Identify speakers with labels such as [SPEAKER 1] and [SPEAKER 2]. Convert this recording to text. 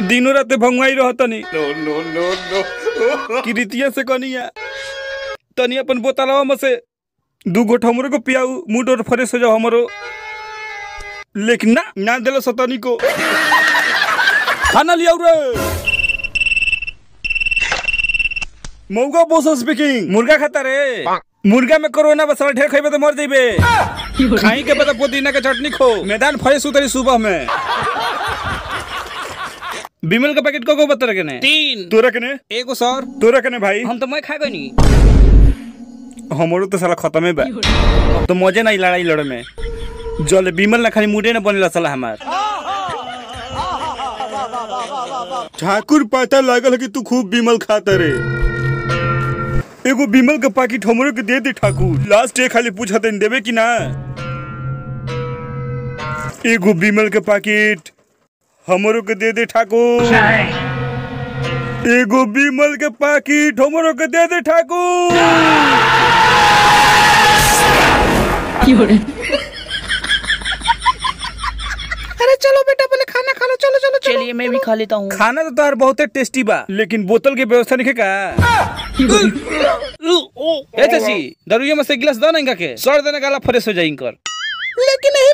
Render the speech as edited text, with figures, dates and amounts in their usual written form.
[SPEAKER 1] दिनों रात भंगवाई रहतनी किरीतिया से कनिया तनी अपन बोतलवा में से 2 घोट हमरो को पियाऊ मूड और फ्रेश हो जाओ हमरो। लेकिन ना दिलो सतनी को खाना लिया रे। मौगा बोस स्पीकिंग। मुर्गा खाता रे। मुर्गा में कोरोना बसरा ढेर खइबे तो मर जइबे। खाई के बता पुदीना के चटनी खो। मैदान फ्रेश उतरी सुबह में। बिमल का पैकेट को बता रखे ने 3 तोरा कने एगो सर तोरा कने भाई हम तो मैं खा गई नहीं। हमरो तो साला खत्म है बा। अब तो मजे नहीं लड़ाई लड़े में। जल बिमल ना खाली मुडे ना बनेला साला हमार। ठाकुर पता लागल कि तू खूब बिमल खाता रे। एगो बिमल का पैकेट हमरो के दे दे ठाकुर। लास्ट खाली पूछा तन देबे कि ना। एगो बिमल के पैकेट हमरो के दे दे ठाकुर। एगो बिमल के पैकेट हमरो के दे दे ठाकुर। अरे चलो बेटा पहले खाना खा लो। चलो चलो
[SPEAKER 2] चलिए मैं भी खा लेता हूँ।
[SPEAKER 1] खाना तो तार बहुत टेस्टी बा लेकिन बोतल की व्यवस्था नहीं का। ए चाची दरुया में से गिलास दो ना इनका के सर देने गाला फ्रेश हो जाए इनकर। लेकिन नहीं